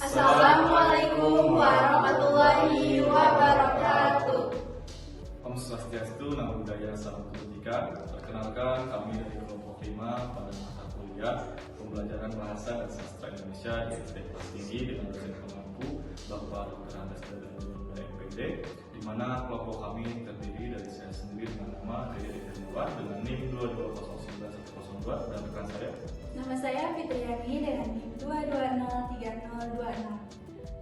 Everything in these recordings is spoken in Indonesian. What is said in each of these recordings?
Assalamualaikum warahmatullahi wabarakatuh. Om Swastiastu, Namo Buddhaya, Salam Kebajikan. Perkenalkan, kami dari kelompok 5 pada mata kuliah pembelajaran bahasa dan sastra Indonesia di SD kelas tinggi dengan dosen pengampu Bapak Dr. Andes dari MPD, di mana kelompok kami terdiri dari saya sendiri dengan nama Dede Nurwan dengan NIM 2209102 dan rekan saya. Nama saya Fitriani dengan NIM 2203026.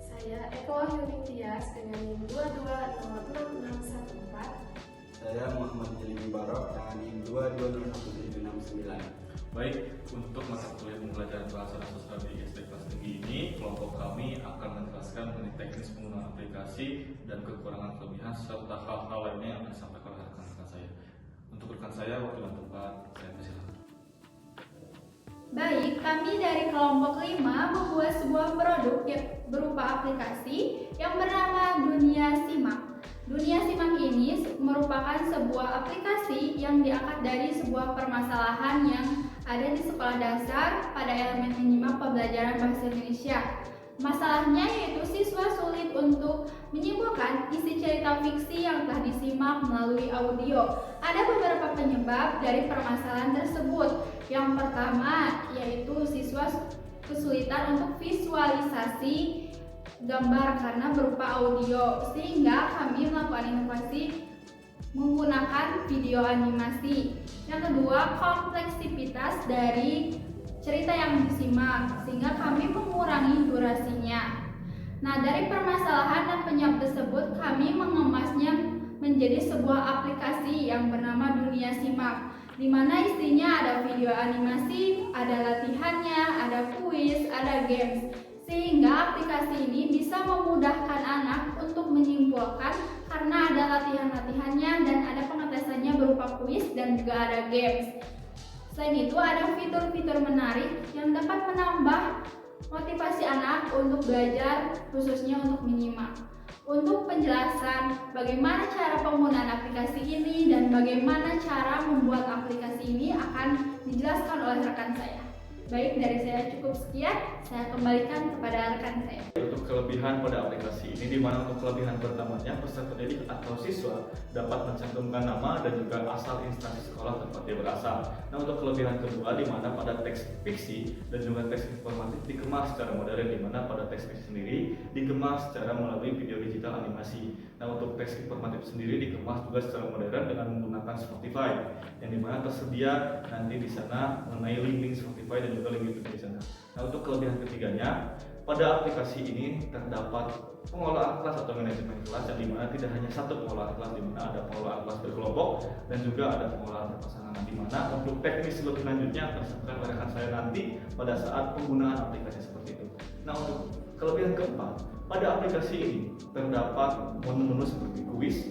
Saya Eko Wahyuni Tias dengan NIM 22066614. Saya Muhammad Jelimi Barok dengan NIM 220179. Baik, untuk mata kuliah pembelajaran bahasa dan sastra di SD kelas tinggi ini, kelompok kami akan menjelaskan mengenai teknis penggunaan aplikasi dan kekurangan kelebihan serta hal-hal lainnya yang akan disampaikan oleh rekan-rekan saya. Untuk rekan saya, waktu dan tempat, saya persilakan. Baik, kami dari kelompok 5 membuat sebuah produk yang berupa aplikasi yang bernama Dunia Simak. Dunia Simak ini merupakan sebuah aplikasi yang diangkat dari sebuah permasalahan yang ada di sekolah dasar pada elemen menyimak pembelajaran bahasa Indonesia. Masalahnya yaitu siswa sulit untuk menyimpulkan isi cerita fiksi yang telah disimak melalui audio. Ada beberapa penyebab dari permasalahan tersebut. Yang pertama yaitu siswa kesulitan untuk visualisasi gambar karena berupa audio, sehingga kami melakukan inovasi menggunakan video animasi. Yang kedua, kompleksitas dari cerita yang disimak, sehingga kami mengurangi durasinya. Nah, dari permasalahan dan penyebab tersebut, kami mengemasnya menjadi sebuah aplikasi yang bernama Dunia Simak, di mana isinya ada video animasi, ada latihannya, ada kuis, ada games, sehingga aplikasi ini bisa memudahkan anak untuk menyimpulkan karena ada latihan-latihannya dan ada pengetesannya berupa kuis dan juga ada games. Selain itu, ada fitur-fitur menarik yang dapat menambah motivasi anak untuk belajar, khususnya untuk menyimak. Untuk penjelasan bagaimana cara penggunaan aplikasi ini dan bagaimana cara membuat aplikasi ini akan dijelaskan oleh rekan saya. Baik, dari saya cukup sekian, saya kembalikan kepada rekan saya. Untuk kelebihan pada aplikasi ini, di mana untuk kelebihan pertamanya peserta didik atau siswa dapat mencantumkan nama dan juga asal instansi sekolah tempat dia berasal. Nah, untuk kelebihan kedua, di mana pada teks fiksi dan juga teks informatif dikemas secara modern, di mana pada teks fiksi sendiri dikemas secara melalui video digital animasi. Nah, untuk teks informatif sendiri dikemas juga secara modern dengan menggunakan Spotify, yang dimana tersedia nanti di sana mengenai link-link Spotify dan juga link YouTube di sana. Nah, untuk kelebihan ketiganya, pada aplikasi ini terdapat pengolahan kelas atau manajemen kelas, yang dimana tidak hanya satu pengolahan kelas, dimana ada pengolahan kelas berkelompok dan juga ada pengolahan berpasangan. Di mana untuk teknis lebih lanjutnya akan disampaikan oleh rekan saya nanti pada saat penggunaan aplikasi seperti itu. Nah, untuk kelebihan keempat, pada aplikasi ini terdapat menu-menu seperti kuis,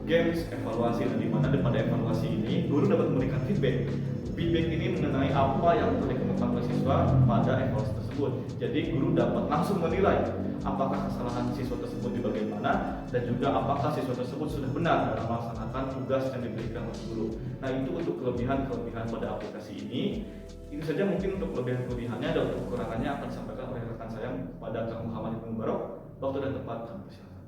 games, evaluasi, dan di mana pada evaluasi ini guru dapat memberikan feedback. Feedback ini mengenai apa yang telah dikemukakan oleh siswa pada evaluasi tersebut. Jadi guru dapat langsung menilai apakah kesalahan siswa tersebut di bagian mana dan juga apakah siswa tersebut sudah benar dalam melaksanakan tugas yang diberikan oleh guru. Nah, itu untuk kelebihan-kelebihan pada aplikasi ini. Itu saja mungkin untuk kelebihan-kelebihannya, dan untuk kekurangannya akan disampaikan oleh rekan saya pada Kang Muhammad Ibnu Barok. Waktu dan tempat kami persilakan.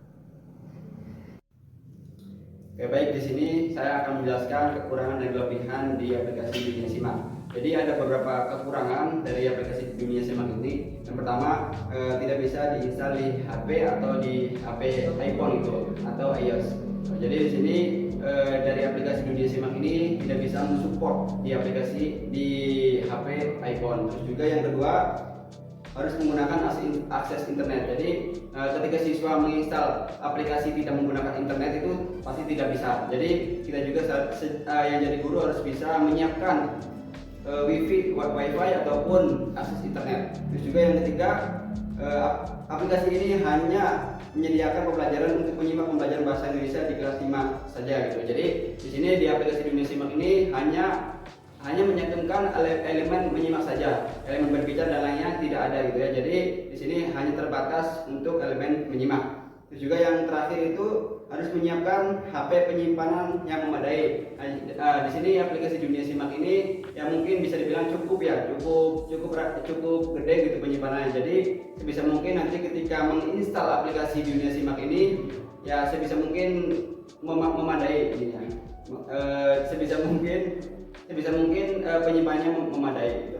Oke, baik, di sini saya akan menjelaskan kekurangan dan kelebihan di aplikasi Dunia Simak. Jadi ada beberapa kekurangan dari aplikasi Dunia Simak ini. Yang pertama, tidak bisa diinstal di HP atau di HP iPhone itu atau iOS. Jadi di sini dari aplikasi Dunia Simak ini tidak bisa mensupport di aplikasi di HP iPhone. Terus juga yang kedua, harus menggunakan akses internet. Jadi ketika siswa menginstal aplikasi tidak menggunakan internet itu pasti tidak bisa. Jadi kita juga yang jadi guru harus bisa menyiapkan wifi ataupun akses internet. Terus juga yang ketiga, aplikasi ini hanya menyediakan pembelajaran untuk menyimak pembelajaran bahasa Indonesia di kelas 5 saja gitu. Jadi di sini di aplikasi Dunia Simak ini hanya menyantumkan elemen menyimak saja, elemen berbicara dan lainnya tidak ada gitu ya. Jadi di sini hanya terbatas untuk elemen menyimak. Terus juga yang terakhir itu harus menyiapkan HP penyimpanan yang memadai. Di sini aplikasi Dunia Simak ini ya mungkin bisa dibilang cukup gede gitu penyimpanannya. Jadi sebisa mungkin nanti ketika menginstal aplikasi Dunia Simak ini ya sebisa mungkin memadai ininya. Sebisa mungkin penyimpanannya memadai gitu.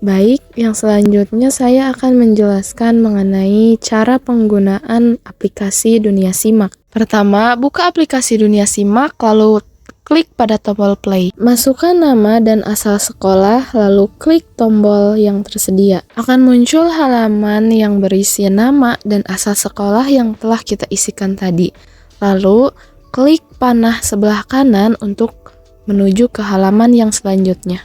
Baik, yang selanjutnya saya akan menjelaskan mengenai cara penggunaan aplikasi Dunia Simak. Pertama, buka aplikasi Dunia Simak, lalu klik pada tombol play. Masukkan nama dan asal sekolah, lalu klik tombol yang tersedia. Akan muncul halaman yang berisi nama dan asal sekolah yang telah kita isikan tadi. Lalu, klik panah sebelah kanan untuk menuju ke halaman yang selanjutnya.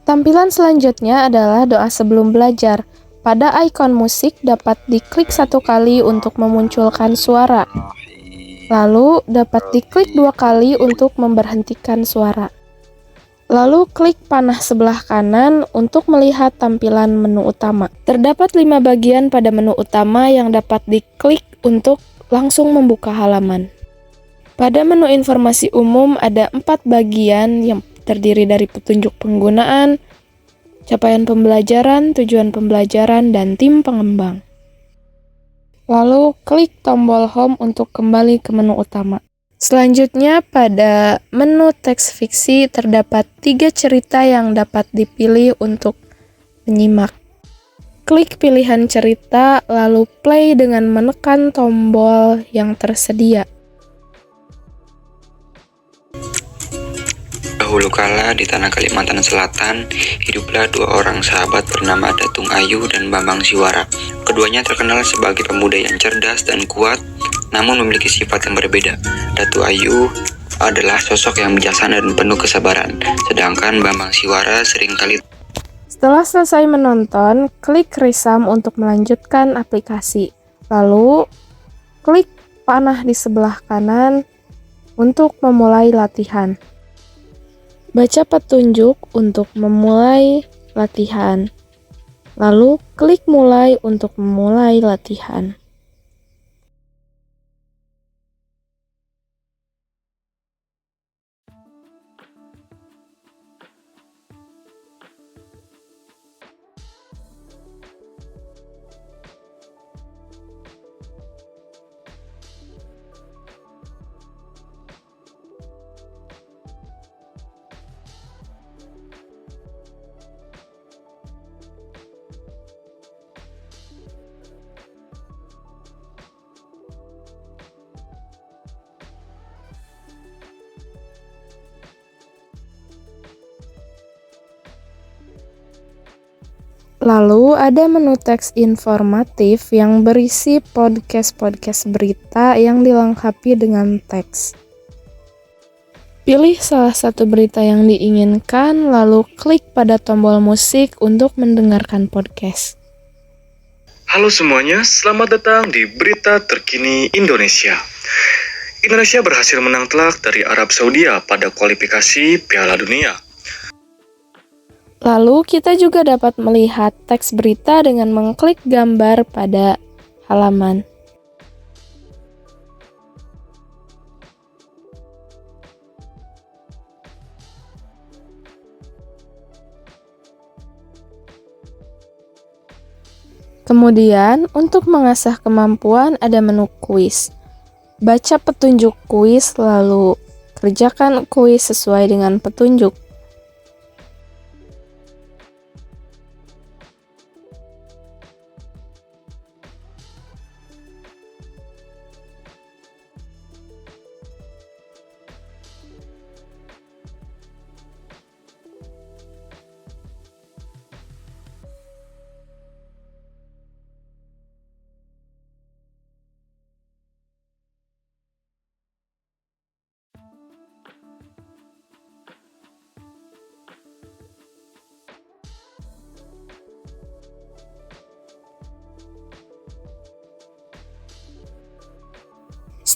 Tampilan selanjutnya adalah doa sebelum belajar. Pada ikon musik dapat diklik satu kali untuk memunculkan suara. Lalu dapat diklik 2 kali untuk memberhentikan suara. Lalu klik panah sebelah kanan untuk melihat tampilan menu utama. Terdapat 5 bagian pada menu utama yang dapat diklik untuk langsung membuka halaman. Pada menu informasi umum ada 4 bagian yang terdiri dari petunjuk penggunaan, capaian pembelajaran, tujuan pembelajaran, dan tim pengembang. Lalu klik tombol home untuk kembali ke menu utama. Selanjutnya pada menu teks fiksi terdapat 3 cerita yang dapat dipilih untuk menyimak. Klik pilihan cerita lalu play dengan menekan tombol yang tersedia. Dahulu kala di tanah Kalimantan Selatan, hiduplah 2 orang sahabat bernama Datung Ayu dan Bambang Siwara. Keduanya terkenal sebagai pemuda yang cerdas dan kuat, namun memiliki sifat yang berbeda. Datuk Ayu adalah sosok yang bijaksana dan penuh kesabaran, sedangkan Bambang Siwara seringkali. Setelah selesai menonton, klik resum untuk melanjutkan aplikasi. Lalu, klik panah di sebelah kanan untuk memulai latihan. Baca petunjuk untuk memulai latihan. Lalu, klik mulai untuk memulai latihan. Lalu ada menu teks informatif yang berisi podcast-podcast berita yang dilengkapi dengan teks. Pilih salah satu berita yang diinginkan, lalu klik pada tombol musik untuk mendengarkan podcast. Halo semuanya, selamat datang di Berita Terkini Indonesia. Indonesia berhasil menang telak dari Arab Saudi pada kualifikasi Piala Dunia. Lalu kita juga dapat melihat teks berita dengan mengklik gambar pada halaman. Kemudian, untuk mengasah kemampuan ada menu kuis. Baca petunjuk kuis lalu kerjakan kuis sesuai dengan petunjuk.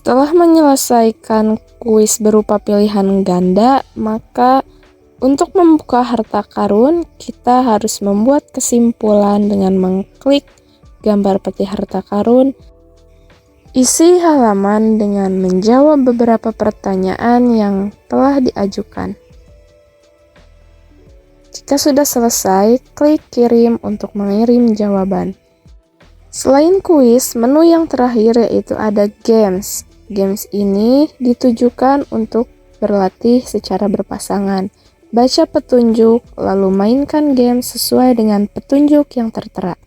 Setelah menyelesaikan kuis berupa pilihan ganda, maka untuk membuka harta karun, kita harus membuat kesimpulan dengan mengklik gambar peti harta karun. Isi halaman dengan menjawab beberapa pertanyaan yang telah diajukan. Jika sudah selesai, klik kirim untuk mengirim jawaban. Selain kuis, menu yang terakhir yaitu ada games. Games ini ditujukan untuk berlatih secara berpasangan. Baca petunjuk, lalu mainkan game sesuai dengan petunjuk yang tertera.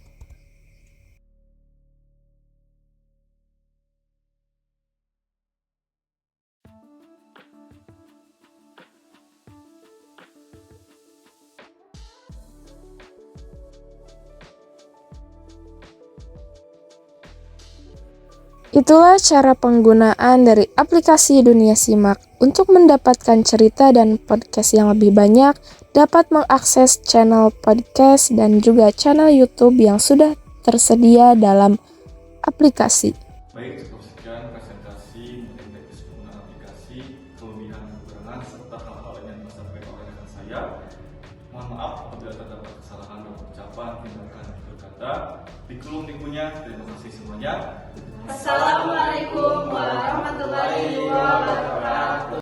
Itulah cara penggunaan dari aplikasi Dunia Simak. Untuk mendapatkan cerita dan podcast yang lebih banyak, dapat mengakses channel podcast dan juga channel YouTube yang sudah tersedia dalam aplikasi. Baik, cukup sekian presentasi mengenai teknis penggunaan aplikasi, kelebihan dan kekurangan, serta hal-hal lain yang disampaikan oleh rekan saya. Mohon maaf apabila terdapat kesalahan dalam ucapan, tindakan, dan berkata. Di kolom lingkunya, terima kasih semuanya. Assalamualaikum warahmatullahi wabarakatuh.